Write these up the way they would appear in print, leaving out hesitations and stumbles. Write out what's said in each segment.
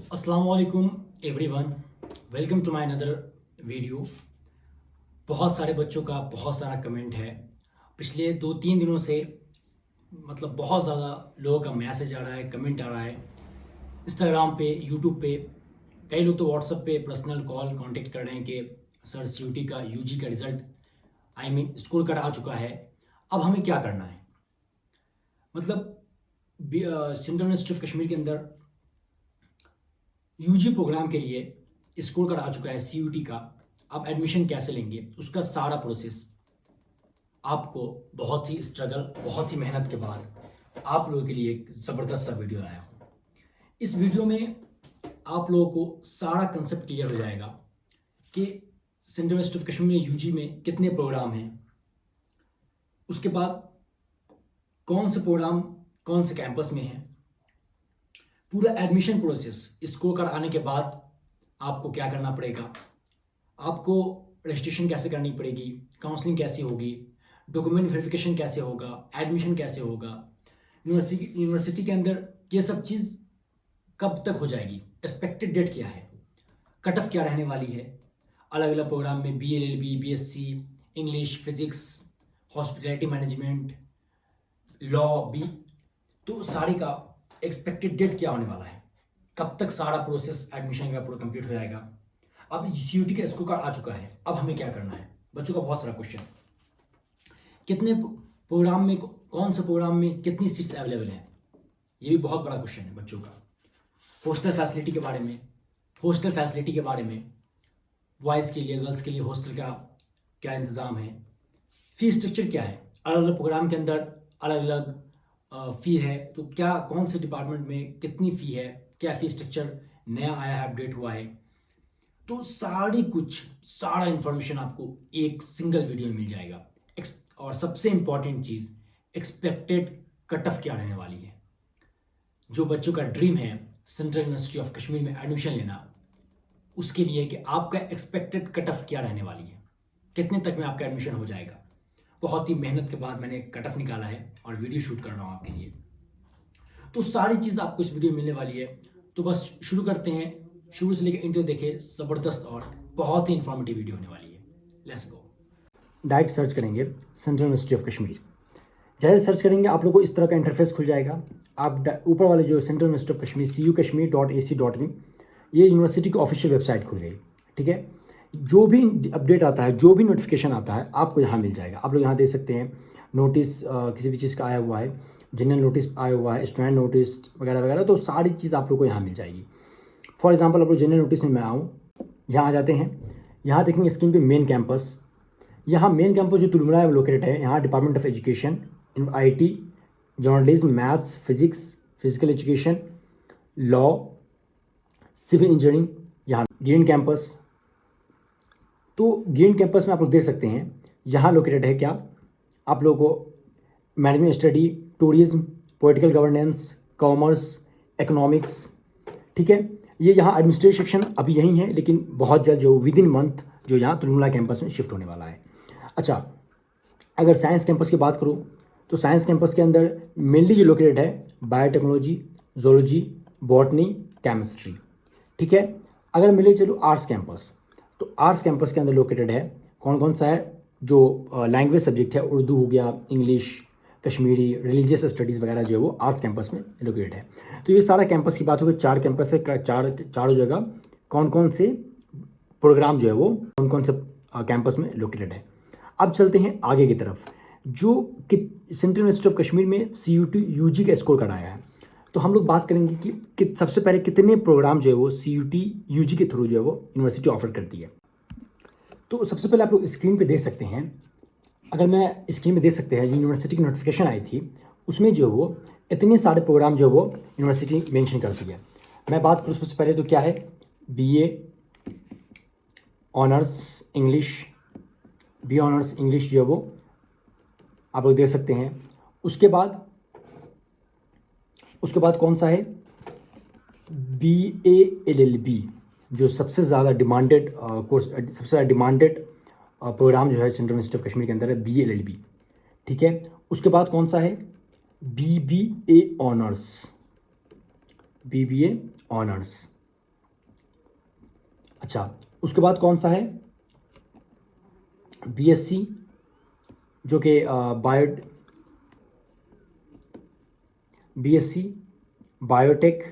अस्सलामुअलैकुम everyone, welcome to my another video. बहुत सारे बच्चों का बहुत सारा कमेंट है पिछले 2-3 दिनों से। मतलब बहुत ज़्यादा लोगों का मैसेज आ रहा है, कमेंट आ रहा है इंस्टाग्राम पे, यूट्यूब पे। कई लोग तो व्हाट्सएप पे पर्सनल कॉल कांटेक्ट कर रहे हैं कि सर सीयूटी का यूजी का रिज़ल्ट स्कोर कार्ड आ चुका है, अब हमें क्या करना है। मतलब सेंट्रल यूनिवर्सिटी ऑफ कश्मीर के अंदर यूजी प्रोग्राम के लिए स्कोर कार्ड आ चुका है सीयूटी का। आप एडमिशन कैसे लेंगे, उसका सारा प्रोसेस आपको बहुत ही स्ट्रगल, बहुत ही मेहनत के बाद आप लोगों के लिए एक ज़बरदस्त सा वीडियो लाया हूँ। इस वीडियो में आप लोगों को सारा कंसेप्ट क्लियर हो जाएगा कि सेंट्रल यूनिवर्सिटी ऑफ कश्मीर में यूजी में कितने प्रोग्राम हैं, उसके बाद कौन से प्रोग्राम कौन से कैंपस में हैं, पूरा एडमिशन प्रोसेस स्कोर कार्ड आने के बाद आपको क्या करना पड़ेगा, आपको रजिस्ट्रेशन कैसे करनी पड़ेगी, काउंसलिंग कैसे होगी, डॉक्यूमेंट वेरिफिकेशन कैसे होगा, एडमिशन कैसे होगा, यूनिवर्सिटी के अंदर ये सब चीज़ कब तक हो जाएगी, एक्सपेक्टेड डेट क्या है, कट ऑफ क्या रहने वाली है, अलग अलग प्रोग्राम में BLLB, BSc, English, physics, hospitality management, law भी, तो सारे का एक्सपेक्टेड डेट क्या होने वाला है, कब तक सारा प्रोसेस एडमिशन का पूरा कंप्लीट हो जाएगा। अब सीयूटी का स्कोर कार्ड आ चुका है, अब हमें क्या करना है। बच्चों का बहुत सारा क्वेश्चन, कितने प्रोग्राम में, कौन से प्रोग्राम में कितनी सीट्स अवेलेबल हैं, ये भी बहुत बड़ा क्वेश्चन है बच्चों का। हॉस्टल फैसिलिटी के बारे में, हॉस्टल फैसिलिटी के बारे में, बॉयज़ के लिए, गर्ल्स के लिए हॉस्टल का क्या इंतज़ाम है, फ़ी स्ट्रक्चर क्या है, अलग अलग प्रोग्राम के अंदर अलग अलग फ़ी है, तो क्या कौन से डिपार्टमेंट में कितनी फ़ी है, क्या फ़ी स्ट्रक्चर नया आया है, अपडेट हुआ है। तो सारा इन्फॉर्मेशन आपको एक सिंगल वीडियो में मिल जाएगा। और सबसे इम्पॉर्टेंट चीज़, एक्सपेक्टेड कट ऑफ क्या रहने वाली है। जो बच्चों का ड्रीम है सेंट्रल यूनिवर्सिटी ऑफ कश्मीर में एडमिशन लेना, उसके लिए कि आपका एक्सपेक्टेड कट ऑफ क्या रहने वाली है, कितने तक में आपका एडमिशन हो जाएगा। बहुत ही मेहनत के बाद मैंने कट ऑफ निकाला है और वीडियो शूट कर रहा हूँ आपके लिए। तो सारी चीज़ आपको इस वीडियो में मिलने वाली है। तो बस शुरू करते हैं, शुरू से लेकर इंटर देखें, ज़बरदस्त और बहुत ही इंफॉर्मेटिव वीडियो होने वाली है। Let's go. डायरेक्ट सर्च करेंगे सेंट्रल यूनिवर्सिटी ऑफ कश्मीर। जैसे सर्च करेंगे आप लोग को इस तरह का इंटरफेस खुल जाएगा। आप ऊपर वाले जो central university of Kashmir CUKashmir.ac.in, ये यूनिवर्सिटी की ऑफिशियल वेबसाइट खुल गई। ठीक है, जो भी अपडेट आता है, जो भी नोटिफिकेशन आता है, आपको यहाँ मिल जाएगा। आप लोग यहाँ देख सकते हैं नोटिस, किसी भी चीज़ का आया हुआ है, जनरल नोटिस आया हुआ है, स्टूडेंट नोटिस वगैरह वगैरह, तो सारी चीज़ आप लोग को यहाँ मिल जाएगी। फॉर एग्जांपल आप लोग जनरल नोटिस में मैं आऊँ, यहाँ आ जाते हैं, यहाँ देखेंगे स्क्रीन पे मेन कैंपस। यहाँ मेन कैंपस जो तुलमुला है लोकेटेड है। यहाँ department of education, IT, journalism, maths, physics, physical education, law, civil engineering, यहाँ ग्रीन कैंपस। तो ग्रीन कैंपस में आप लोग देख सकते हैं यहाँ लोकेटेड है क्या, आप लोगों को management study, tourism, political governance, commerce, economics. ठीक है, ये यहाँ एडमिनिस्ट्रेटिव सेक्शन अभी यहीं है, लेकिन बहुत जल्द जो विद इन मंथ जो यहाँ तुलमुला कैंपस में शिफ्ट होने वाला है। अच्छा, अगर साइंस कैंपस की बात करूँ तो साइंस कैंपस के अंदर मेनली जो लोकेटेड है बायोटेक्नोलॉजी, जोलॉजी, बॉटनी, केमिस्ट्री। ठीक है, अगर मिले चलो आर्ट्स कैंपस, तो आर्ट्स कैंपस के अंदर लोकेटेड है कौन कौन सा है, जो लैंग्वेज सब्जेक्ट है, उर्दू हो गया, इंग्लिश, कश्मीरी, रिलीजियस स्टडीज़ वगैरह जो है वो आर्ट्स कैंपस में लोकेटेड है। तो ये सारा कैंपस की बात होगी, 4 कैंपस है, चारों जगह कौन कौन से प्रोग्राम जो है वो कौन कौन से कैंपस में लोकेटेड है। अब चलते हैं आगे की तरफ, जो कि सेंट्रल यूनिवर्सिटी ऑफ कश्मीर में CUT UG का स्कोर कार्ड आया है। तो हम लोग बात करेंगे कि सबसे पहले कितने प्रोग्राम जो है वो CUT UG के थ्रू जो है वो यूनिवर्सिटी ऑफर करती है। तो सबसे पहले आप लोग स्क्रीन पे देख सकते हैं, अगर मैं स्क्रीन में देख सकते हैं जो यूनिवर्सिटी की नोटिफिकेशन आई थी, उसमें जो वो इतने सारे प्रोग्राम जो वो यूनिवर्सिटी मेंशन करती है। मैं बात करूँ सबसे पहले तो क्या है, BA honours English, BA honours English जो है वो आप लोग देख सकते हैं। उसके बाद कौन सा है, BA LLB, जो सबसे ज़्यादा डिमांडेड कोर्स, सबसे ज़्यादा डिमांडेड प्रोग्राम जो है सेंट्रल यूनिवर्सिटी ऑफ कश्मीर के अंदर है, BA LLB। ठीक है, उसके बाद कौन सा है, BBA ऑनर्स, BBA ऑनर्स। अच्छा, उसके बाद कौन सा है, बीएससी जो कि बीएससी बायोटेक,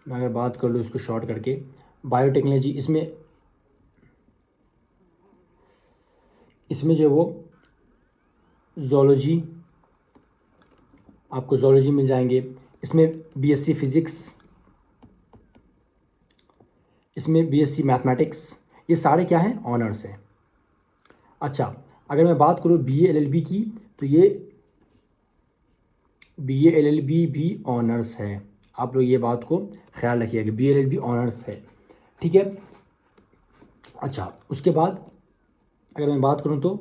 मैं अगर बात कर लूँ इसको शॉर्ट करके बायोटेक्नोलॉजी, इसमें जो है वो ज़ूलॉजी, आपको ज़ूलॉजी मिल जाएंगे। इसमें बीएससी फिज़िक्स, इसमें बीएससी मैथमेटिक्स, ये सारे क्या हैं, ऑनर्स हैं। अच्छा, अगर मैं बात करूँ बीए एलएलबी की, तो ये बीए एलएलबी भी ऑनर्स है। आप लोग ये बात को ख्याल रखिएगा कि बीए एलएलबी ऑनर्स है, ठीक है। अच्छा, उसके बाद अगर मैं बात करूँ तो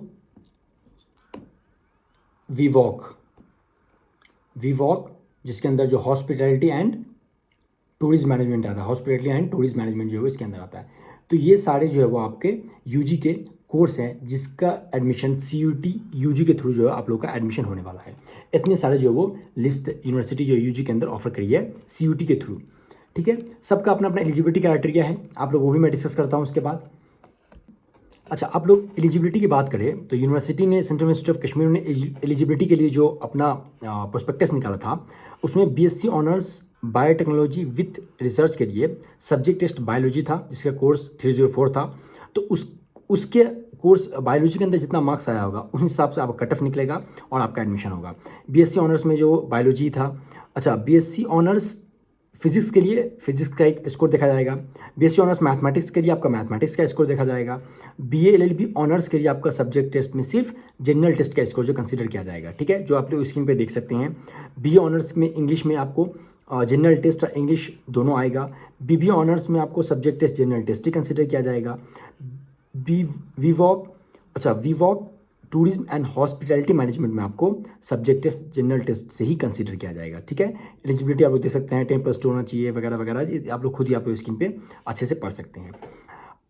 वीवॉक जिसके अंदर जो हॉस्पिटैलिटी एंड टूरिज्म मैनेजमेंट आता है, हॉस्पिटैलिटी एंड टूरिज्म मैनेजमेंट जो है इसके अंदर आता है। तो ये सारे जो है वो आपके यूजी के कोर्स हैं जिसका एडमिशन सीयूटी यूजी के थ्रू जो है आप लोग का एडमिशन होने वाला है। इतने सारे जो है वो लिस्ट यूनिवर्सिटी जो यूजी के अंदर ऑफर करी है सीयूटी के थ्रू, ठीक है। सबका अपना अपना एलिजिबिलिटी क्राइटेरिया है, आप लोग वो भी मैं डिस्कस करता हूँ उसके बाद। अच्छा, आप लोग एलिजिबिलिटी की बात करें तो यूनिवर्सिटी ने, सेंट्रल यूनिवर्सिटी ऑफ कश्मीर ने एलिजिबिलिटी के लिए जो अपना प्रोस्पेक्टस निकाला था उसमें BSc honours biotechnology with research के लिए सब्जेक्ट टेस्ट बायोलॉजी था जिसका कोर्स 304 था। तो उसके कोर्स बायोलॉजी के अंदर जितना मार्क्स आया होगा उस हिसाब से आपका कट ऑफ निकलेगा और आपका एडमिशन होगा। बीएससी ऑनर्स में जो बायोलॉजी था, अच्छा बीएससी ऑनर्स फिजिक्स के लिए फिजिक्स का एक स्कोर देखा जाएगा, बीएससी ऑनर्स मैथमेटिक्स के लिए आपका मैथमेटिक्स का स्कोर देखा जाएगा, बीए एलएलबी ऑनर्स के लिए आपका सब्जेक्ट टेस्ट में सिर्फ जनरल टेस्ट का स्कोर जो कंसीडर किया जाएगा, ठीक है, जो आप लोग स्क्रीन पे देख सकते हैं। बीए ऑनर्स में इंग्लिश में आपको जनरल टेस्ट और इंग्लिश दोनों आएगा। बीबीए ऑनर्स में आपको सब्जेक्ट टेस्ट जनरल टेस्ट ही कंसीडर किया जाएगा। वीवॉक टूरिज्म एंड हॉस्पिटैलिटी मैनेजमेंट में आपको सब्जेक्ट टेस्ट जनरल टेस्ट से ही कंसीडर किया जाएगा, ठीक है। एलिजिबिलिटी आप लोग देख सकते हैं, 10+2 होना चाहिए वगैरह वगैरह, आप लोग खुद ही आप लोग स्क्रीन पे अच्छे से पढ़ सकते हैं।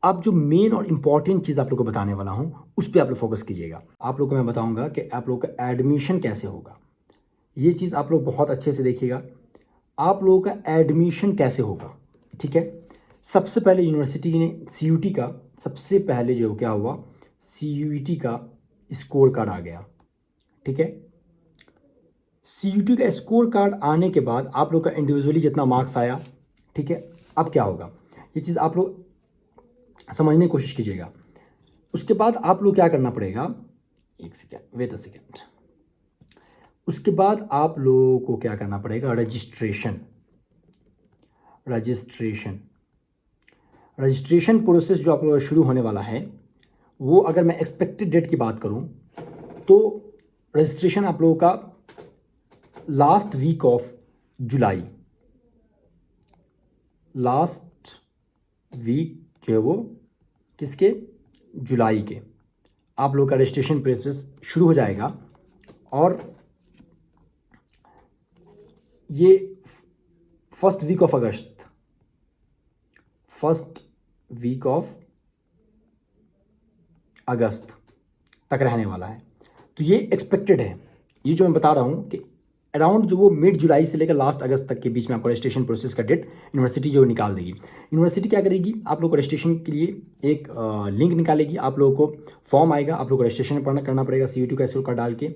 अब जो मेन और इम्पॉर्टेंट चीज़ आप लोग को बताने वाला हूँ उस पर आप लोग फोकस कीजिएगा। आप लोग को मैं बताऊँगा कि आप लोग का एडमिशन कैसे होगा, ये चीज़ आप लोग बहुत अच्छे से देखिएगा। आप लोगों का एडमिशन कैसे होगा, ठीक है। सबसे पहले यूनिवर्सिटी ने सीयूटी का, सबसे पहले जो क्या हुआ, सीयूटी का स्कोर कार्ड आ गया, ठीक है। सीयूटी का स्कोर कार्ड आने के बाद आप लोग का इंडिविजुअली जितना मार्क्स आया, ठीक है। अब क्या होगा, ये चीज़ आप लोग समझने की कोशिश कीजिएगा। उसके बाद आप लोग क्या करना पड़ेगा, एक सेकेंड, वेट अ सेकेंड। उसके बाद आप लोगों को क्या करना पड़ेगा, रजिस्ट्रेशन प्रोसेस जो आप लोगों का शुरू होने वाला है वो, अगर मैं एक्सपेक्टेड डेट की बात करूं तो रजिस्ट्रेशन आप लोगों का last week of July, last week जो है वो किसके, जुलाई के, आप लोगों का रजिस्ट्रेशन प्रोसेस शुरू हो जाएगा। और ये फर्स्ट वीक ऑफ अगस्त तक रहने वाला है। तो ये एक्सपेक्टेड है, ये जो मैं बता रहा हूँ कि अराउंड जो वो मिड जुलाई से लेकर लास्ट अगस्त तक के बीच में आपको रजिस्ट्रेशन प्रोसेस का डेट यूनिवर्सिटी जो निकाल देगी। यूनिवर्सिटी क्या करेगी, आप लोग को रजिस्ट्रेशन के लिए एक लिंक निकालेगी, आप लोगों को फॉर्म आएगा, आप लोग को रजिस्ट्रेशन करना पड़ेगा सीयूटी का स्कोर कार्ड डाल के।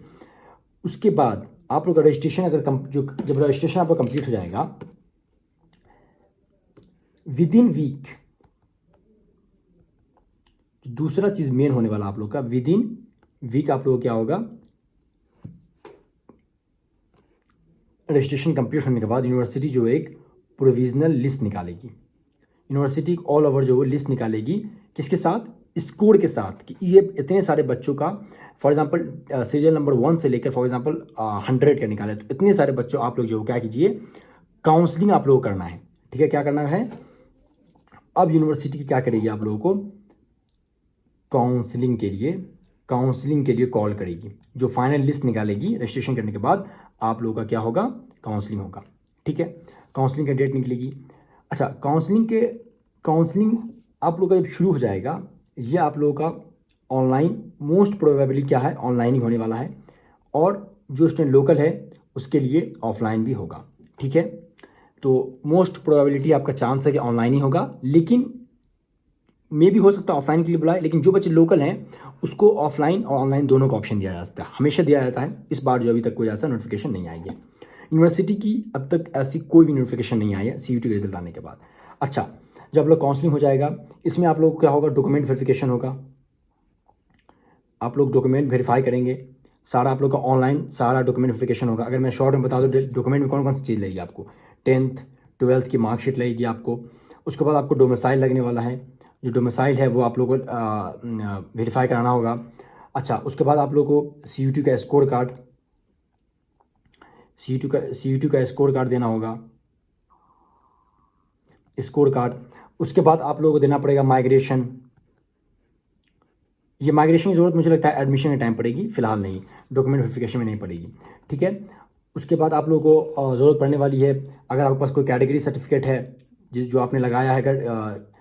उसके बाद आप लोग का रजिस्ट्रेशन अगर जब रजिस्ट्रेशन आपका कंप्लीट हो जाएगा, विद इन वीक, दूसरा चीज़ मेन होने वाला आप लोग का, विद इन वीक आप लोग क्या होगा, रजिस्ट्रेशन कंप्लीट होने के बाद यूनिवर्सिटी जो एक प्रोविजनल लिस्ट निकालेगी, यूनिवर्सिटी ऑल ओवर जो लिस्ट निकालेगी, किसके साथ, स्कोर के साथ, कि ये इतने सारे बच्चों का, फॉर एग्जांपल सीरियल नंबर 1 से लेकर फॉर एग्जांपल 100 का निकाले, तो इतने सारे बच्चों आप लोग जो क्या कीजिए, काउंसलिंग आप लोगों को करना है, ठीक है। क्या करना है, अब यूनिवर्सिटी की क्या करेगी, आप लोगों को काउंसलिंग के लिए कॉल करेगी। जो फाइनल लिस्ट निकालेगी रजिस्ट्रेशन करने के बाद, आप लोगों का क्या होगा, काउंसलिंग होगा, ठीक है। काउंसलिंग का डेट निकलेगी। अच्छा, काउंसलिंग आप लोगों का जब शुरू हो जाएगा, ये आप लोगों का ऑनलाइन, मोस्ट प्रोबेबली क्या है, ऑनलाइन ही होने वाला है, और जो स्टूडेंट लोकल है उसके लिए ऑफलाइन भी होगा, ठीक है। तो मोस्ट प्रोबेबिलिटी आपका चांस है कि ऑनलाइन ही होगा, लेकिन मे भी हो सकता है ऑफलाइन के लिए बुलाए, लेकिन जो बच्चे लोकल हैं उसको ऑफलाइन और ऑनलाइन दोनों का ऑप्शन दिया जा सकता है, हमेशा दिया जाता है। इस बार जो अभी तक कोई ऐसा नोटिफिकेशन नहीं आई है यूनिवर्सिटी की, अब तक ऐसी कोई भी नोटिफिकेशन नहीं आई है सीयूटी के रिजल्ट आने के बाद। अच्छा, जब आप लोग काउंसलिंग हो जाएगा, इसमें आप लोग को क्या होगा, डॉक्यूमेंट वेरिफिकेशन होगा, आप लोग डॉक्यूमेंट वेरीफाई करेंगे, सारा आप लोग का ऑनलाइन सारा डॉक्यूमेंट वेरिफिकेशन होगा। अगर मैं शॉर्ट में बता दूँ डॉक्यूमेंट में कौन कौन सी चीज़ लगेगी आपको, 10th 12th की मार्कशीट लगेगी आपको, उसके बाद आपको डोमिसाइल लगने वाला है, जो डोमिसाइल है वो आप लोगों को वेरीफाई कराना होगा। अच्छा, उसके बाद आप लोगों को सीयूटी का स्कोर कार्ड, सीयूटी का स्कोर कार्ड देना होगा, स्कोर कार्ड। उसके बाद आप लोगों को देना पड़ेगा माइग्रेशन, ये माइग्रेशन की ज़रूरत मुझे लगता है एडमिशन के टाइम पड़ेगी, फिलहाल नहीं, डॉक्यूमेंट वेरिफिकेशन में नहीं पड़ेगी, ठीक है। उसके बाद आप लोगों को ज़रूरत पड़ने वाली है, अगर आपके पास कोई कैटेगरी सर्टिफिकेट है जो आपने लगाया है, अगर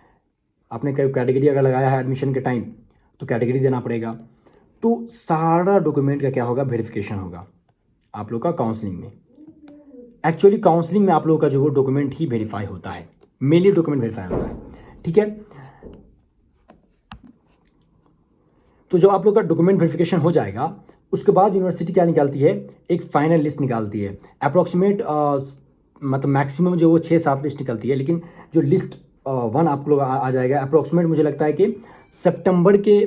आपने कोई कैटेगरी अगर लगाया है एडमिशन के टाइम तो कैटेगरी देना पड़ेगा। तो सारा डॉक्यूमेंट का क्या होगा, वेरिफिकेशन होगा आप लोग का काउंसलिंग में। एक्चुअली काउंसलिंग में आप लोगों का जो वो डॉक्यूमेंट ही वेरीफाई होता है, मेनली डॉक्यूमेंट वेरीफाई होता है, ठीक है। तो जब आप लोग का डॉक्यूमेंट वेरिफिकेशन हो जाएगा, उसके बाद यूनिवर्सिटी क्या निकालती है, एक फाइनल लिस्ट निकालती है। अप्रॉक्सीमेट मतलब मैक्सिमम जो वो 6-7 लिस्ट निकलती है, लेकिन जो लिस्ट 1 आप लोग आ जाएगा अप्रॉक्सीमेट, मुझे लगता है कि सितंबर के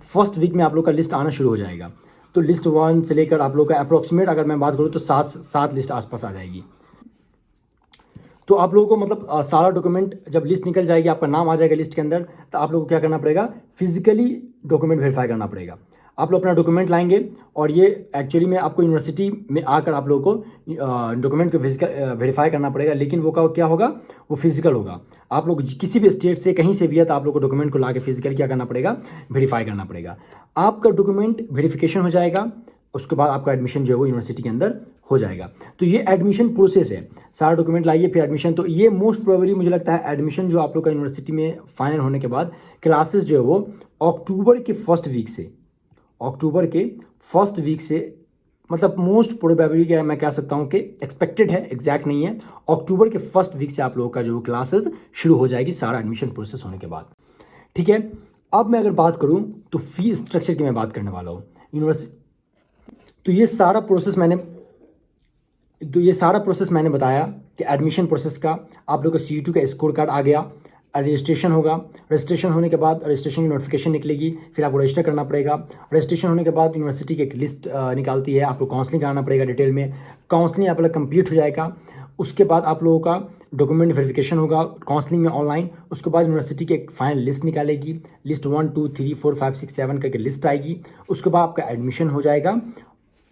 फर्स्ट वीक में आप लोग का लिस्ट आना शुरू हो जाएगा। तो लिस्ट 1 से लेकर आप लोग का अप्रॉक्सीमेट अगर मैं बात करूँ तो 7 लिस्ट आसपास आ जाएगी। तो आप लोगों को मतलब सारा डॉक्यूमेंट जब लिस्ट निकल जाएगी, आपका नाम आ जाएगा लिस्ट के अंदर, तो आप लोगों को क्या करना पड़ेगा, फिजिकली डॉक्यूमेंट वेरीफाई करना पड़ेगा। आप लोग अपना डॉक्यूमेंट लाएंगे, और ये एक्चुअली में आपको यूनिवर्सिटी में आकर आप लोगों को डॉक्यूमेंट को फिजिकल वेरीफाई करना पड़ेगा, लेकिन वो क्या होगा, वो फिजिकल होगा। आप लोग किसी भी स्टेट से कहीं से भी है तो आप लोग को डॉक्यूमेंट को ला के फिजिकल क्या करना पड़ेगा, वेरीफाई करना पड़ेगा। आपका डॉक्यूमेंट वेरिफिकेशन हो जाएगा, उसके बाद आपका एडमिशन जो है वो यूनिवर्सिटी के अंदर हो जाएगा। तो ये एडमिशन प्रोसेस है, सारा डॉक्यूमेंट लाइए फिर एडमिशन। तो ये मोस्ट प्रोबेबली मुझे लगता है एडमिशन जो आप लोग का यूनिवर्सिटी में फाइनल होने के बाद क्लासेस जो है वो अक्टूबर के फर्स्ट वीक से मतलब मोस्ट प्रोबेबली मैं कह सकता हूँ कि एक्सपेक्टेड है, एग्जैक्ट नहीं है, अक्टूबर के फर्स्ट वीक से आप लोगों का जो क्लासेस शुरू हो जाएगी सारा एडमिशन प्रोसेस होने के बाद, ठीक है। अब मैं अगर बात करूँ तो फी स्ट्रक्चर की मैं बात करने वाला हूँ यूनिवर्सिटी। तो ये सारा प्रोसेस मैंने बताया कि एडमिशन प्रोसेस का आप लोग का सीयूटी का स्कोर कार्ड आ गया, रजिस्ट्रेशन होगा, रजिस्ट्रेशन होने के बाद रजिस्ट्रेशन की नोटिफिकेशन निकलेगी, फिर आपको रजिस्टर करना पड़ेगा। रजिस्ट्रेशन होने के बाद यूनिवर्सिटी की एक लिस्ट निकालती है, आपको काउंसलिंग कराना पड़ेगा डिटेल में, काउंसलिंग आप लोग कंप्लीट हो जाएगा। उसके बाद आप लोगों का डॉक्यूमेंट वेरिफिकेशन होगा काउंसलिंग में ऑनलाइन। उसके बाद यूनिवर्सिटी की एक फाइनल लिस्ट निकालेगी, लिस्ट 1 2 3 4 5 6 7 करके लिस्ट आएगी। उसके बाद आपका एडमिशन हो जाएगा,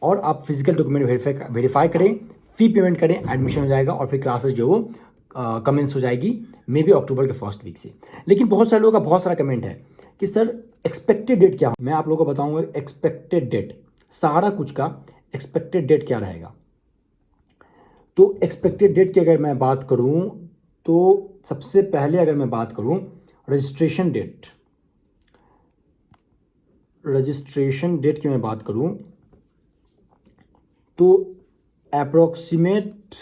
और आप फिजिकल डॉक्यूमेंट वेरीफाई करें, फी पेमेंट करें, एडमिशन हो जाएगा, और फिर क्लासेस जो वो कमेंस हो जाएगी मे बी अक्टूबर के फर्स्ट वीक से। लेकिन बहुत सारे लोगों का बहुत सारा कमेंट है कि सर एक्सपेक्टेड डेट क्या हो, मैं आप लोगों को बताऊंगा एक्सपेक्टेड डेट, सारा कुछ का एक्सपेक्टेड डेट क्या रहेगा। तो एक्सपेक्टेड डेट की अगर मैं बात करूं तो सबसे पहले अगर मैं बात करूं रजिस्ट्रेशन डेट की मैं बात करूं तो अप्रॉक्सीमेट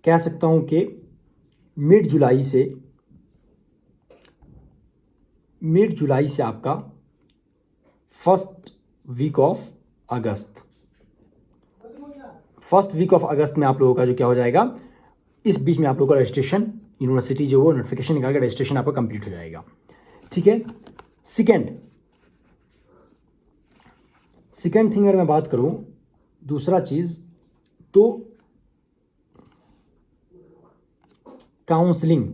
कह सकता हूं कि मिड जुलाई से आपका फर्स्ट वीक ऑफ अगस्त में आप लोगों का जो क्या हो जाएगा, इस बीच में आप लोगों का रजिस्ट्रेशन यूनिवर्सिटी जो वो नोटिफिकेशन निकाल के रजिस्ट्रेशन आपका कंप्लीट हो जाएगा, ठीक है। सेकेंड थिंग अगर मैं बात करूं, दूसरा चीज़ तो काउंसलिंग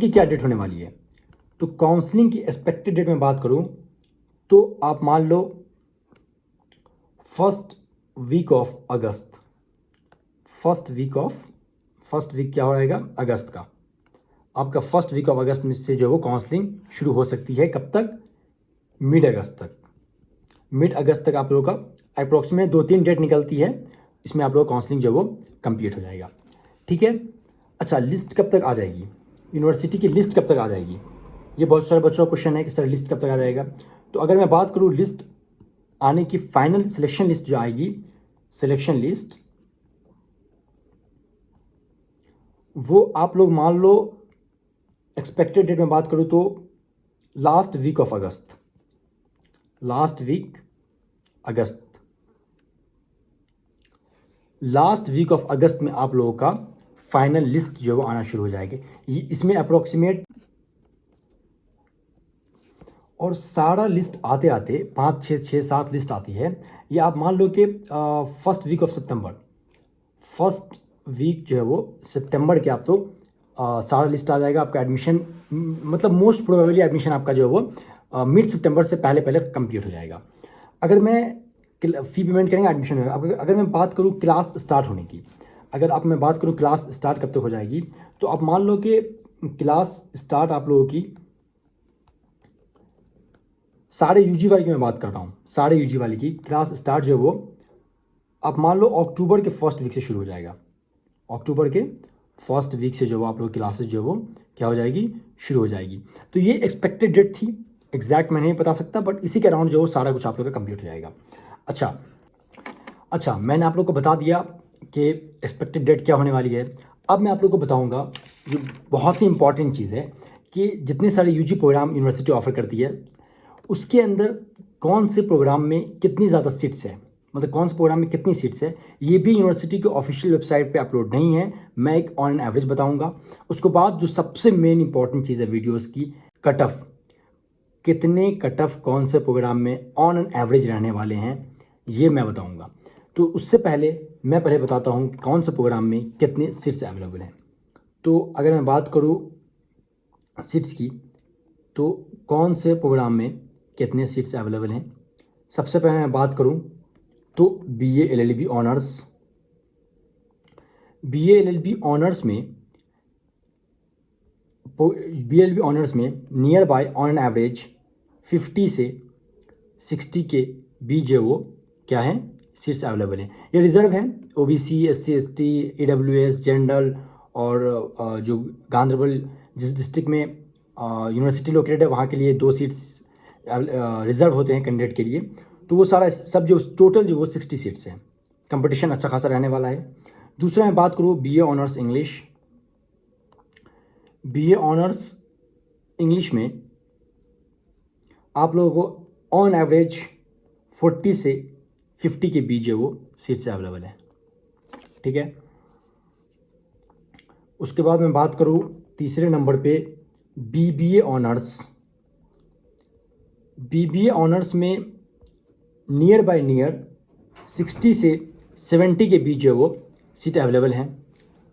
की क्या डेट होने वाली है। तो काउंसलिंग की एक्सपेक्टेड डेट में बात करूं तो आप मान लो फर्स्ट वीक क्या हो रहेगा, अगस्त का। आपका फर्स्ट वीक ऑफ अगस्त में से जो वो काउंसलिंग शुरू हो सकती है, कब तक, मिड अगस्त तक आप लोगों का अप्रॉक्सीमेट 2-3 डेट निकलती है, इसमें आप लोग काउंसलिंग जो वो कंप्लीट हो जाएगा, ठीक है। अच्छा, लिस्ट कब तक आ जाएगी, यूनिवर्सिटी की लिस्ट कब तक आ जाएगी, ये बहुत सारे बच्चों का क्वेश्चन है कि सर लिस्ट कब तक आ जाएगा। तो अगर मैं बात करूँ लिस्ट आने की, फाइनल सिलेक्शन लिस्ट जो आएगी, सिलेक्शन लिस्ट वो आप लोग मान लो एक्सपेक्टेड डेट में बात करूँ तो last week of August, last week of August में आप लोगों का फाइनल लिस्ट जो है वो आना शुरू हो जाएगी। ये इसमें अप्रोक्सीमेट, और सारा लिस्ट आते आते 5 6 6 7 लिस्ट आती है। ये आप मान लो कि फर्स्ट वीक जो है वो सितंबर के आप तो सारा लिस्ट आ जाएगा आपका। एडमिशन मतलब मोस्ट प्रोबेबली एडमिशन आपका जो है वो मिड सितंबर से पहले कंप्लीट हो जाएगा। अगर मैं फ़ी पेमेंट करेंगे एडमिशन में, अगर मैं बात करूँ क्लास स्टार्ट होने की, मैं बात करूँ क्लास स्टार्ट कब तक हो जाएगी, तो आप मान लो कि क्लास स्टार्ट आप लोगों की सारे यूजी वाली की मैं बात कर रहा हूँ, सारे यूजी वाली की क्लास स्टार्ट जो है वो आप मान लो अक्टूबर के फर्स्ट वीक से शुरू हो जाएगा। अक्टूबर के फर्स्ट वीक से जो वो आप लोग क्लासेस जो है वो क्या हो जाएगी, शुरू हो जाएगी। तो ये एक्सपेक्टेड डेट थी, एग्जैक्ट मैं नहीं बता सकता, बट इसी के अराउंड जो वो सारा कुछ आप लोग का कंप्लीट हो जाएगा। अच्छा, मैंने आप लोग को बता दिया कि एक्सपेक्टेड डेट क्या होने वाली है। अब मैं आप लोग को बताऊंगा जो बहुत ही इंपॉर्टेंट चीज़ है कि जितने सारे यूजी प्रोग्राम यूनिवर्सिटी ऑफर करती है उसके अंदर कौन से प्रोग्राम में कितनी ज़्यादा सीट्स है, मतलब कौन से प्रोग्राम में कितनी सीट्स है, ये भी यूनिवर्सिटी के ऑफिशियल वेबसाइट पे अपलोड नहीं है। मैं एक ऑन एन एवरेज बताऊंगा। उसके बाद जो सबसे मेन इंपॉर्टेंट चीज़ है वीडियोस की, कट ऑफ, कितने कट ऑफ कौन से प्रोग्राम में ऑन एन एवरेज रहने वाले हैं, ये मैं बताऊंगा। तो उससे पहले मैं बताता हूँ कि कौन से प्रोग्राम में कितने सीट्स अवेलेबल हैं। तो अगर मैं बात करूँ सीट्स की, तो कौन से प्रोग्राम में कितने सीट्स अवेलेबल हैं, सबसे पहले मैं बात करूं तो बीए एलएलबी ऑनर्स में near by on an average 50 से 60 के बीच जो वो क्या है, सीट्स अवेलेबल हैं। ये रिजर्व हैं, OBC, SC, ST, EWS, general, और जो गांधरबल जिस डिस्ट्रिक्ट में यूनिवर्सिटी लोकेटेड है वहाँ के लिए 2 सीट्स रिजर्व होते हैं कैंडिडेट के लिए। तो वो सारा सब जो टोटल जो वो 60 सीट्स हैं। कंपटीशन अच्छा खासा रहने वाला है। दूसरा मैं बात करूँ बीए ऑनर्स इंग्लिश में आप लोगों को ऑन एवरेज 40 से 50 के बीच जो वो सीट्स अवेलेबल है, ठीक है। उसके बाद मैं बात करूँ तीसरे नंबर पे बीबीए ऑनर्स में नियर बाय नियर 60 से 70 के बीच जो वो सीट अवेलेबल हैं।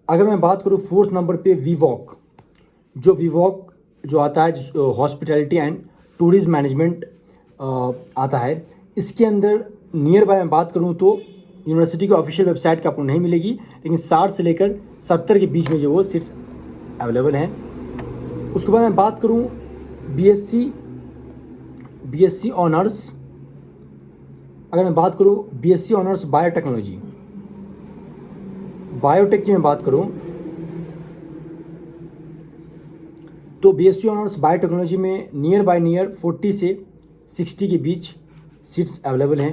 अगर मैं बात करूँ फोर्थ नंबर पे वीवॉक जो आता है, हॉस्पिटैलिटी एंड टूरिज्म मैनेजमेंट आता है, इसके अंदर नियर बाय मैं बात करूँ तो यूनिवर्सिटी की ऑफिशियल वेबसाइट का आपको नहीं मिलेगी, लेकिन 60 से लेकर 70 के बीच में जो वो सीट्स अवेलेबल हैं। उसके बाद मैं बात करूँ बीएससी ऑनर्स, अगर मैं बात करूँ बीएससी ऑनर्स बायोटेक की मैं बात करूँ तो बीएससी ऑनर्स बायोटेक्नोलॉजी में नियर बाय नियर 40 से 60 के बीच सीट्स अवेलेबल हैं।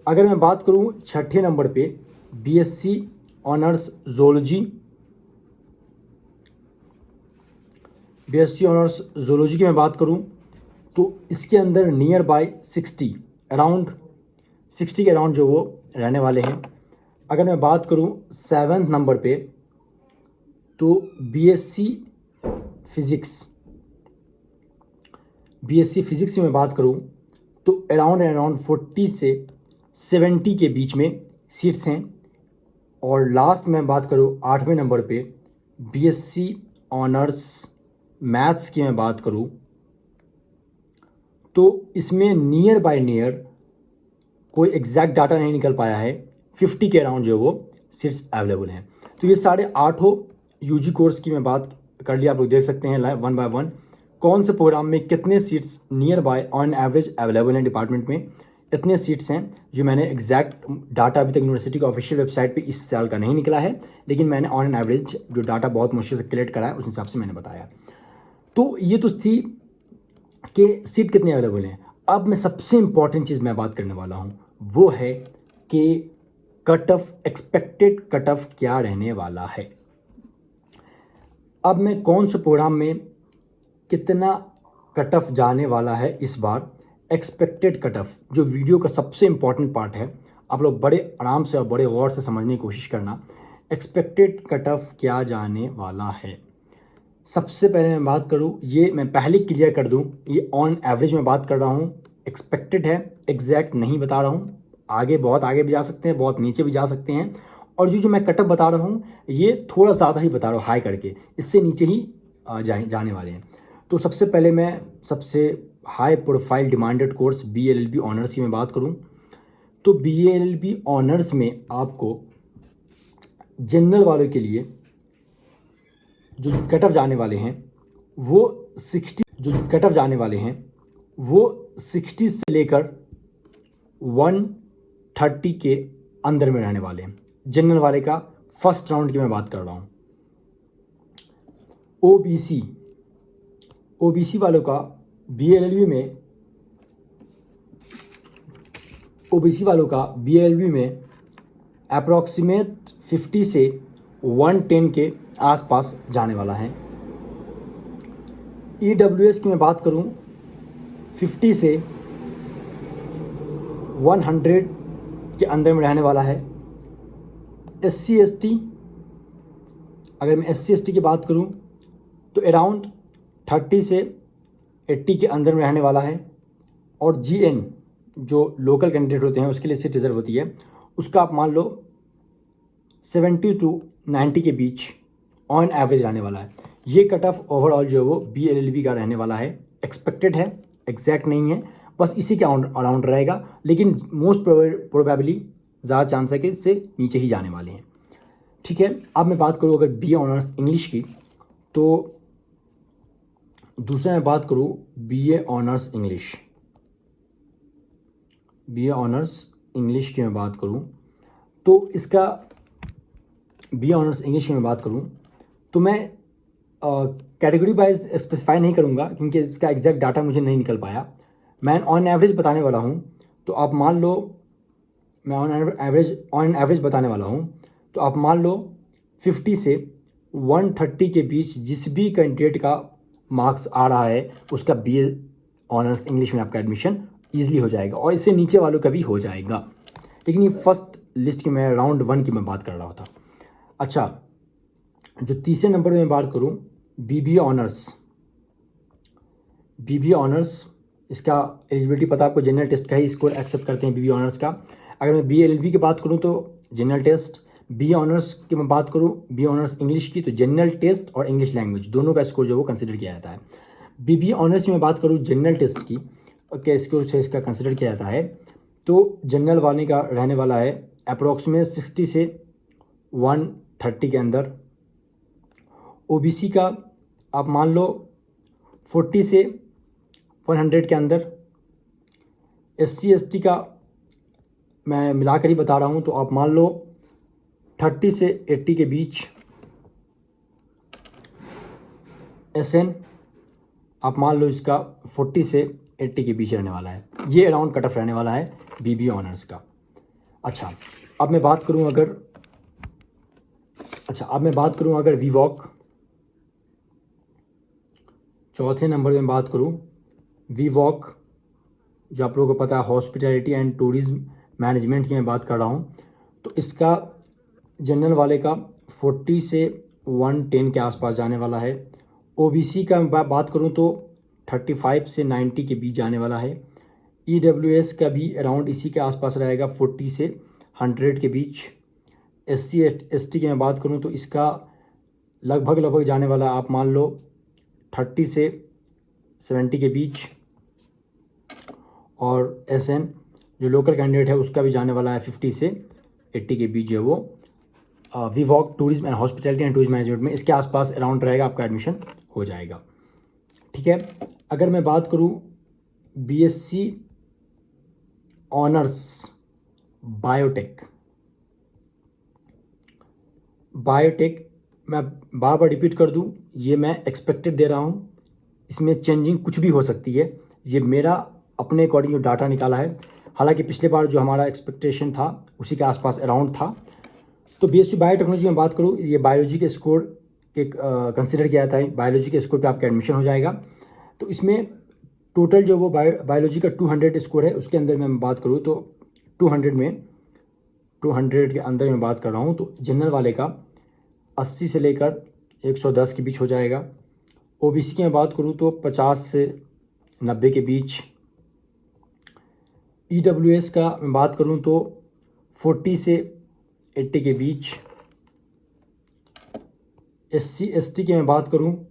अगर मैं बात करूँ छठे नंबर पे बीएससी ऑनर्स जोलॉजी की मैं बात करूँ तो इसके अंदर नियर बाय 60 के अराउंड जो वो रहने वाले हैं। अगर मैं बात करूं 7th नंबर पे तो बीएससी फिज़िक्स की मैं बात करूं तो अराउंड 40 से 70 के बीच में सीट्स हैं। और लास्ट में बात करूं 8वें नंबर पे बीएससी ऑनर्स मैथ्स की मैं बात करूं तो इसमें नियर बाय नियर कोई एग्जैक्ट डाटा नहीं निकल पाया है, 50 के अराउंड जो वो सीट्स अवेलेबल हैं। तो ये सारे 8 यूजी कोर्स की मैं बात कर लिया, आप लोग देख सकते हैं वन बाय वन कौन से प्रोग्राम में कितने seats near by on average available हैं। डिपार्टमेंट में इतने सीट्स हैं, जो मैंने एग्जैक्ट डाटा अभी तक यूनिवर्सिटी की ऑफिशियल वेबसाइट पे इस साल का नहीं निकला है, लेकिन मैंने ऑन एन एवरेज जो डाटा बहुत मुश्किल से कलेक्ट करा है उस हिसाब से मैंने बताया। तो ये तो थी कि सीट कितने अवेलेबल हैं। अब मैं सबसे इम्पॉर्टेंट चीज़ मैं बात करने वाला हूँ, वो है कि cut off, expected cut off क्या रहने वाला है। अब मैं कौन से प्रोग्राम में कितना कट ऑफ जाने वाला है इस बार, एक्सपेक्टेड कट ऑफ, जो वीडियो का सबसे इम्पॉर्टेंट पार्ट है, आप लोग बड़े आराम से और बड़े गौर से समझने की कोशिश करना। एक्सपेक्टेड कट ऑफ क्या जाने वाला है। सबसे पहले मैं बात करूँ, ये मैं पहले क्लियर कर दूँ, ये ऑन एवरेज में बात कर रहा हूँ, एक्सपेक्टेड है, एग्जैक्ट नहीं बता रहा हूँ। आगे बहुत आगे भी जा सकते हैं, बहुत नीचे भी जा सकते हैं, और जो मैं कट ऑफ बता रहा हूँ ये थोड़ा ज़्यादा ही बता रहा हूँ, हाई करके, इससे नीचे ही जाने वाले हैं। तो सबसे पहले मैं सबसे high profile demanded course BLLB honours की मैं बात करूं, तो BLLB ऑनर्स में आपको जनरल वालों के लिए जो कट ऑफ जाने वाले हैं वो 60 से लेकर 130 के अंदर में रहने वाले हैं। जनरल वाले का फर्स्ट राउंड की मैं बात कर रहा हूँ। ओबीसी वालों का BLLB में अप्रॉक्सीमेट 50 से 110 के आसपास जाने वाला है। EWS की मैं बात करूं 50 से 100 के अंदर में रहने वाला है। SC/ST, अगर मैं SC/ST की बात करूं तो अराउंड 30 से 80 के अंदर में रहने वाला है। और GN जो लोकल कैंडिडेट होते हैं उसके लिए सीट रिजर्व होती है, उसका आप मान लो 70 to 90 के बीच ऑन एवरेज रहने वाला है। ये कट ऑफ ओवरऑल जो है वो BLLB का रहने वाला है। एक्सपेक्टेड है, एग्जैक्ट नहीं है, बस इसी के अराउंड रहेगा, लेकिन मोस्ट प्रोबेबली ज़्यादा चांस है कि इससे नीचे ही जाने वाले हैं। ठीक है, अब मैं बात करूँ अगर BA ऑनर्स इंग्लिश की, तो दूसरा मैं बात करूँ BA ऑनर्स इंग्लिश की मैं बात करूँ, तो इसका BA ऑनर्स इंग्लिश की मैं बात करूँ तो मैं कैटेगरी वाइज स्पेसिफाई नहीं करूँगा क्योंकि इसका एग्जैक्ट डाटा मुझे नहीं निकल पाया। मैं ऑन एवरेज बताने वाला हूँ, तो आप मान लो मैं ऑन एवरेज बताने वाला हूँ, तो आप मान लो 50 से 130 के बीच जिस भी कैंडिडेट का मार्क्स आ रहा है उसका BA ऑनर्स इंग्लिश में आपका एडमिशन ईजिली हो जाएगा, और इससे नीचे वालों का भी हो जाएगा। लेकिन ये फर्स्ट लिस्ट की मैं राउंड 1 की मैं बात कर रहा था। अच्छा, जो तीसरे नंबर में मैं बात करूं BBA ऑनर्स, इसका एलिजिबिलिटी पता आपको, जनरल टेस्ट का ही स्कोर एक्सेप्ट करते हैं BBA ऑनर्स का। अगर मैं BLLB की बात करूं तो जनरल टेस्ट, BA ऑनर्स की मैं बात करूं BA ऑनर्स इंग्लिश की, तो जनरल टेस्ट और इंग्लिश लैंग्वेज दोनों का स्कोर जो वो कंसिडर किया जाता है। BBA ऑनर्स की मैं बात करूं जनरल टेस्ट की क्या स्कोर से इसका कंसिडर किया जाता है, तो जनरल वाले का रहने वाला है अप्रॉक्सीमेट 60 से 130 के अंदर। OBC का आप मान लो 40 से 100 के अंदर। SC/ST का मैं मिलाकर ही बता रहा हूँ, तो आप मान लो 30 से 80 के बीच। SN आप मान लो इसका 40 से 80 के बीच रहने वाला है। ये अराउंड कट ऑफ रहने वाला है BBA ऑनर्स का। अच्छा, अब मैं बात करूं अगर VWOC, चौथे नंबर में बात करूं VWOC, जो आप लोगों को पता है हॉस्पिटैलिटी एंड टूरिज्म मैनेजमेंट की मैं बात कर रहा हूं, तो इसका जनरल वाले का 40 से 110 के आसपास जाने वाला है। OBC का मैं बात करूं तो 35 से 90 के बीच जाने वाला है। EWS का भी अराउंड इसी के आसपास रहेगा, 40 से 100 के बीच। SC/ST की मैं बात करूं तो इसका लगभग जाने वाला आप मान लो 30 से 70 के बीच। और SN जो लोकल कैंडिडेट है उसका भी जाने वाला है 50 से 80 के बीच, जो वो VWOC tourism and hospitality and tourism management में इसके आसपास अराउंड रहेगा, आपका एडमिशन हो जाएगा। ठीक है, अगर मैं बात करूं BSc ऑनर्स बायोटेक, मैं बार बार रिपीट कर दूं, ये मैं एक्सपेक्टेड दे रहा हूं, इसमें चेंजिंग कुछ भी हो सकती है। ये मेरा अपने अकॉर्डिंग जो डाटा निकाला है, हालांकि पिछले बार जो हमारा एक्सपेक्टेशन था उसी के आसपास अराउंड था। तो BSc बायोटेक्नोलॉजी में बात करूँ, ये बायोलॉजी के स्कोर कंसिडर किया जाता है, बायोलॉजी के स्कोर पे आपका एडमिशन हो जाएगा। तो इसमें टोटल जो वो बायोलॉजी का 200 स्कोर है, उसके अंदर मैं बात करूँ तो 200 के अंदर मैं बात कर रहा हूँ तो जनरल वाले का 80 से लेकर 110 के बीच हो जाएगा। ओबीसी की मैं बात करूँ तो 50 से 90 के बीच। ईडब्ल्यूएस का मैं बात करूँ तो 40 से 80 के बीच। एससी एसटी की मैं बात करूँ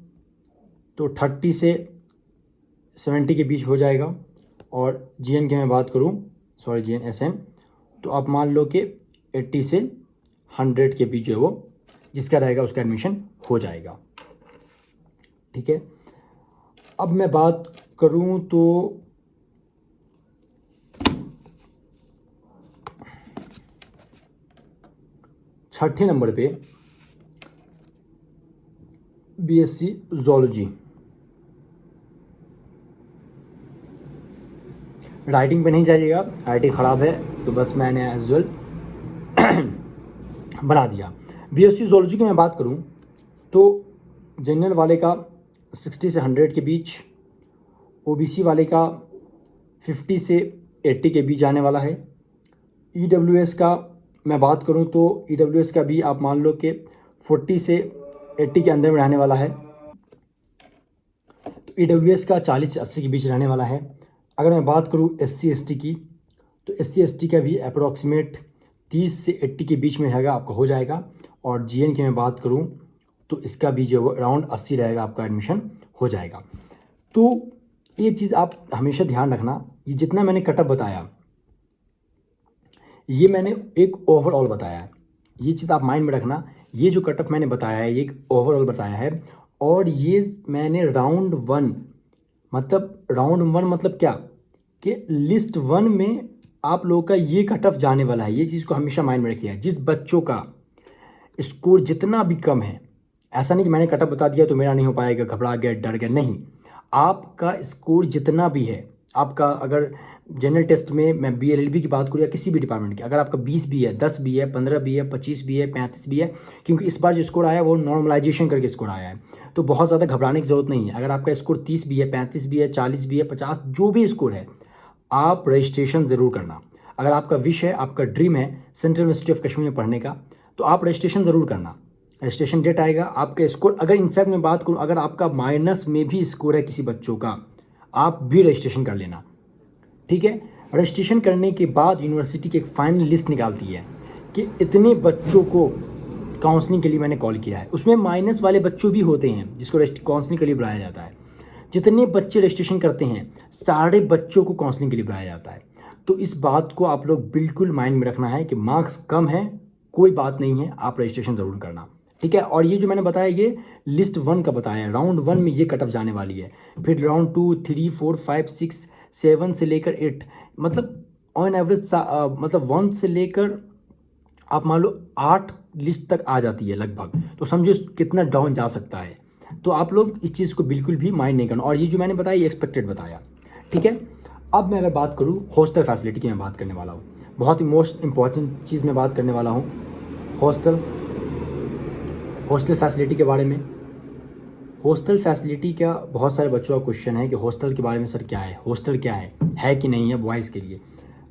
तो 30 से 70 के बीच हो जाएगा। और जीएन की मैं बात करूँ, सॉरी जीएन एसएन, तो आप मान लो कि 80 से 100 के बीच जो है वो जिसका रहेगा उसका एडमिशन हो जाएगा। ठीक है, अब मैं बात करूँ तो छठे नंबर पे बीएससी जूलॉजी। राइटिंग पे नहीं जाइएगा, राइटिंग ख़राब है तो बस मैंने एज वेल बना दिया। बीएससी जूलॉजी की मैं बात करूं तो जनरल वाले का 60 से 100 के बीच, ओबीसी वाले का 50 से 80 के बीच आने वाला है। ईडब्ल्यूएस का मैं बात करूं तो ईडब्ल्यूएस का भी आप मान लो कि 40 से 80 के अंदर में रहने वाला है। तो ईडब्ल्यूएस का 40 से 80 के बीच रहने वाला है। अगर मैं बात करूं एससी एसटी की तो एससी एसटी का भी अप्रॉक्सीमेट 30 से 80 के बीच में रहेगा, आपका हो जाएगा। और जीएन की मैं बात करूं तो इसका भी जो अराउंड 80 रहेगा, आपका एडमिशन हो जाएगा। तो एक चीज़ आप हमेशा ध्यान रखना, ये जितना मैंने कटअप बताया ये मैंने एक ओवरऑल बताया है, ये चीज़ आप माइंड में रखना। ये जो कटअप मैंने बताया है ये एक ओवरऑल बताया है, और ये मैंने राउंड वन मतलब क्या कि लिस्ट वन में आप लोगों का ये कटअप जाने वाला है। ये चीज़ को हमेशा माइंड में रखिएगा। जिस बच्चों का स्कोर जितना भी कम है, ऐसा नहीं कि मैंने कटअप बता दिया तो मेरा नहीं हो पाएगा, घबरा गया, डर गया, नहीं। आपका स्कोर जितना भी है, आपका अगर जनरल टेस्ट में मैं बीएलएलबी की बात करूँ या किसी भी डिपार्टमेंट की, अगर आपका 20 भी है, 10 भी है, 15 भी है, 25 भी है, 35 भी है, क्योंकि इस बार जो स्कोर आया है वो नॉर्मलाइजेशन करके स्कोर आया है, तो बहुत ज़्यादा घबराने की ज़रूरत नहीं है। अगर आपका स्कोर 30 भी है, 35 भी है, 40 भी है, 50, जो भी स्कोर है, आप रजिस्ट्रेशन ज़रूर करना। अगर आपका विश है, आपका ड्रीम है सेंट्रल यूनिवर्सिटी ऑफ कश्मीर में पढ़ने का, तो आप रजिस्ट्रेशन ज़रूर करना। रजिस्ट्रेशन डेट आएगा, आपका स्कोर अगर इनफैक्ट मैं बात करूँ, अगर आपका माइनस में भी स्कोर है किसी बच्चों का, आप भी रजिस्ट्रेशन कर लेना। ठीक है, रजिस्ट्रेशन करने के बाद यूनिवर्सिटी की एक फाइनल लिस्ट निकालती है कि इतने बच्चों को काउंसलिंग के लिए मैंने कॉल किया है। उसमें माइनस वाले बच्चों भी होते हैं जिसको काउंसलिंग के लिए बुलाया जाता है। जितने बच्चे रजिस्ट्रेशन करते हैं सारे बच्चों को काउंसलिंग के लिए बुलाया जाता है। तो इस बात को आप लोग बिल्कुल माइंड में रखना है कि मार्क्स कम है कोई बात नहीं है, आप रजिस्ट्रेशन ज़रूर करना। ठीक है, और ये जो मैंने बताया ये लिस्ट वन का बताया है, राउंड वन में ये कटअप जाने वाली है। फिर राउंड 2, 3, 4, 5, 6, 7 से लेकर 8, मतलब ऑन एवरेज मतलब 1 से लेकर आप मान लो 8 लिस्ट तक आ जाती है लगभग, तो समझो कितना डाउन जा सकता है। तो आप लोग इस चीज़ को बिल्कुल भी माइंड नहीं करना। और ये जो मैंने बताया ये एक्सपेक्टेड बताया। ठीक है, अब मैं अगर बात करूँ हॉस्टल फैसिलिटी की मैं बात करने वाला हूँ। बहुत ही मोस्ट इंपॉर्टेंट चीज़ मैं बात करने वाला हूँ हॉस्टल फैसिलिटी के बारे में। हॉस्टल फैसिलिटी का बहुत सारे बच्चों का क्वेश्चन है कि हॉस्टल के बारे में सर क्या है, हॉस्टल क्या है कि नहीं है बॉयज़ के लिए।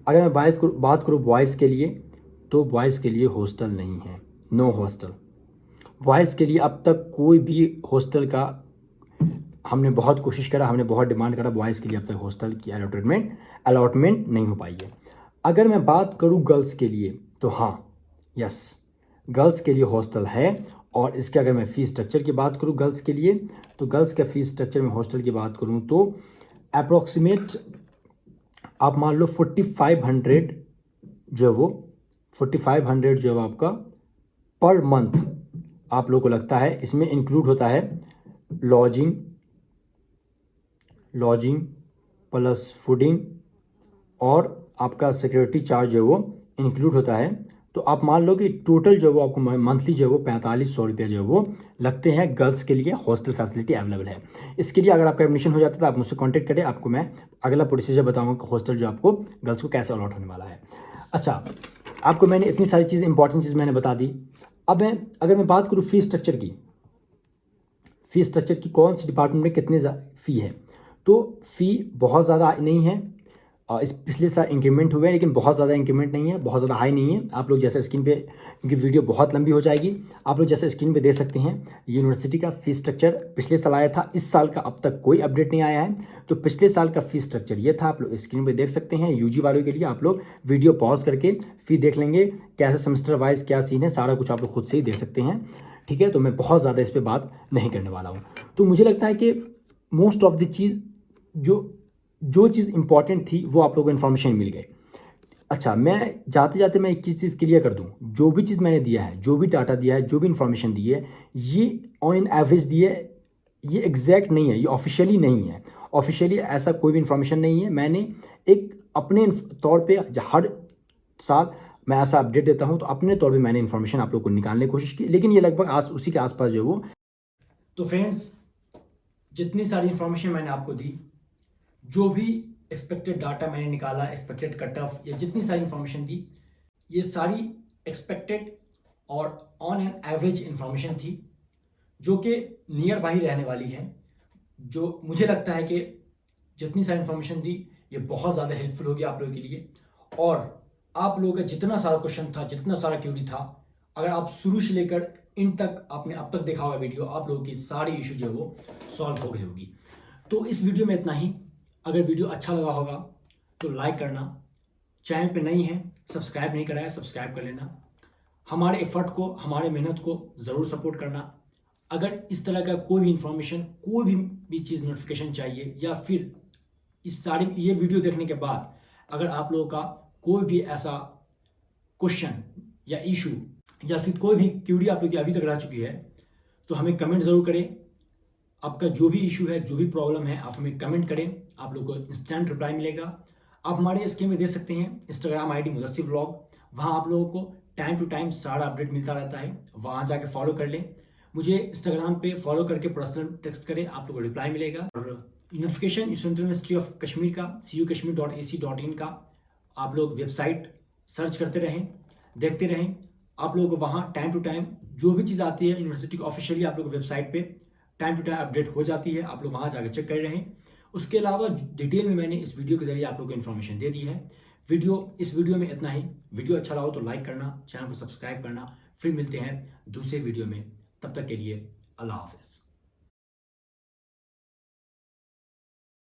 अगर मैं बात करूँ बॉयज़ के लिए, तो बॉयज़ के लिए हॉस्टल नहीं है, नो हॉस्टल। बॉयज़ के लिए अब तक कोई भी हॉस्टल का हमने बहुत कोशिश करा, हमने बहुत डिमांड करा, बॉयज़ के लिए अब तक हॉस्टल की अलॉटमेंट नहीं हो पाई है। अगर मैं बात करूँ गर्ल्स के लिए तो हाँ, यस, गर्ल्स के लिए हॉस्टल है। और इसके अगर मैं फ़ीस स्ट्रक्चर की बात करूँ गर्ल्स के लिए, तो गर्ल्स का फ़ीस स्ट्रक्चर में हॉस्टल की बात करूँ तो अप्रॉक्सीमेट आप मान लो 4500 जो वो 4500 जो है आपका पर मंथ आप लोगों को लगता है। इसमें इंक्लूड होता है लॉजिंग प्लस फूडिंग और आपका सिक्योरिटी चार्ज जो वो इंक्लूड होता है। तो आप मान लो कि टोटल जो वो आपको मंथली जो वो 4500 रुपये जो वो लगते हैं गर्ल्स के लिए। हॉस्टल फैसिलिटी अवेलेबल है। इसके लिए अगर आपका एडमिशन हो जाता है तो आप मुझसे कांटेक्ट करें, आपको मैं अगला प्रोसीजर बताऊंगा कि हॉस्टल जो आपको गर्ल्स को कैसे अलॉट होने वाला है। अच्छा, आपको मैंने इतनी सारी चीज़ इंपॉर्टेंट चीज़ मैंने बता दी। अब अगर मैं बात करूँ फीस स्ट्रक्चर की, फ़ी स्ट्रक्चर की कौन सी डिपार्टमेंट में कितनी फ़ी है। तो फ़ी बहुत ज़्यादा नहीं है, इस पिछले साल इंक्रीमेंट हुए हैं, लेकिन बहुत ज़्यादा इंक्रीमेंट नहीं है, बहुत ज़्यादा हाई नहीं है। आप लोग जैसे स्क्रीन पे, क्योंकि वीडियो बहुत लंबी हो जाएगी, आप लोग जैसे स्क्रीन पे देख सकते हैं यूनिवर्सिटी का फ़ी स्ट्रक्चर पिछले साल आया था, इस साल का अब तक कोई अपडेट नहीं आया है। तो पिछले साल का फ़ी स्ट्रक्चर ये था, आप लोग स्क्रीन पे देख सकते हैं। यूजी वालों के लिए आप लोग वीडियो पॉज करके फ़ी देख लेंगे, कैसे सेमेस्टर वाइज क्या सीन है, सारा कुछ आप लोग खुद से ही देख सकते हैं। ठीक है, तो मैं बहुत ज़्यादा इस पर बात नहीं करने वाला हूँ। तो मुझे लगता है कि मोस्ट ऑफ द चीज़ जो चीज़ इंपॉर्टेंट थी वो आप लोगों को इन्फॉर्मेशन मिल गई। अच्छा, मैं जाते जाते मैं एक चीज़ क्लियर कर दूं, जो भी चीज़ मैंने दिया है, जो भी डाटा दिया है, जो भी इन्फॉर्मेशन दी है, ये ऑन एवरेज दी है, ये एग्जैक्ट नहीं है, ये ऑफिशियली नहीं है। ऑफिशियली ऐसा कोई भी इन्फॉर्मेशन नहीं है। मैंने एक अपने तौर पे हर साल मैं ऐसा अपडेट देता हूँ, तो अपने तौर पे मैंने इन्फॉर्मेशन आप लोग को निकालने की कोशिश की, लेकिन ये लगभग उसी के आसपास जो है वो। तो फ्रेंड्स, जितनी सारी इन्फॉर्मेशन मैंने आपको दी, जो भी एक्सपेक्टेड डाटा मैंने निकाला, एक्सपेक्टेड कट ऑफ, या जितनी सारी इन्फॉर्मेशन दी, ये सारी एक्सपेक्टेड और ऑन एन एवरेज इन्फॉर्मेशन थी, जो कि नियर बाई रहने वाली है। जो मुझे लगता है कि जितनी सारी इन्फॉर्मेशन दी, ये बहुत ज़्यादा हेल्पफुल होगी आप लोगों के लिए। और आप लोगों का जितना सारा क्वेश्चन था, जितना सारा क्यूरी था, अगर आप शुरू से लेकर इन तक आपने अब तक देखा हुआ वीडियो, आप लोगों की सारी इशू जो है वो सॉल्व हो गई होगी। तो इस वीडियो में इतना ही। अगर वीडियो अच्छा लगा होगा तो लाइक करना, चैनल पे नहीं है, सब्सक्राइब नहीं करा है, सब्सक्राइब कर लेना। हमारे एफर्ट को, हमारे मेहनत को ज़रूर सपोर्ट करना। अगर इस तरह का कोई भी इंफॉर्मेशन, कोई भी चीज़ नोटिफिकेशन चाहिए, या फिर इस सारी ये वीडियो देखने के बाद अगर आप लोगों का कोई भी ऐसा क्वेश्चन या इशू या फिर कोई भी क्यूरी आप लोग की अभी तक रह चुकी है, तो हमें कमेंट ज़रूर करें। आपका जो भी इशू है, जो भी प्रॉब्लम है, आप हमें कमेंट करें, आप लोग को इंस्टेंट रिप्लाई मिलेगा। आप हमारे स्क्रीन में देख सकते हैं इंस्टाग्राम आईडी मुदस्सिर व्लॉग, वहाँ आप लोगों को टाइम टू टाइम सारा अपडेट मिलता रहता है, वहाँ जाके फॉलो कर लें। मुझे इंस्टाग्राम पे फॉलो करके पर्सनल टेक्स्ट करें, आप लोगों को रिप्लाई मिलेगा। और notification central university of Kashmir का cukashmir.ac.in का आप लोग वेबसाइट सर्च करते रहें, देखते रहें। आप लोगों को वहाँ टाइम टू टाइम जो भी चीज़ आती है यूनिवर्सिटी को ऑफिशियली आप लोग को वेबसाइट पे टाइम टू टाइम अपडेट हो जाती है, आप लोग वहाँ जाकर चेक कर रहे हैं। उसके अलावा डिटेल में मैंने इस वीडियो के जरिए आप लोगों को इन्फॉर्मेशन दे दी है। इस वीडियो में इतना ही। वीडियो अच्छा लगा तो लाइक करना, चैनल को सब्सक्राइब करना। फिर मिलते हैं दूसरे वीडियो में, तब तक के लिए अल्लाह हाफिज़।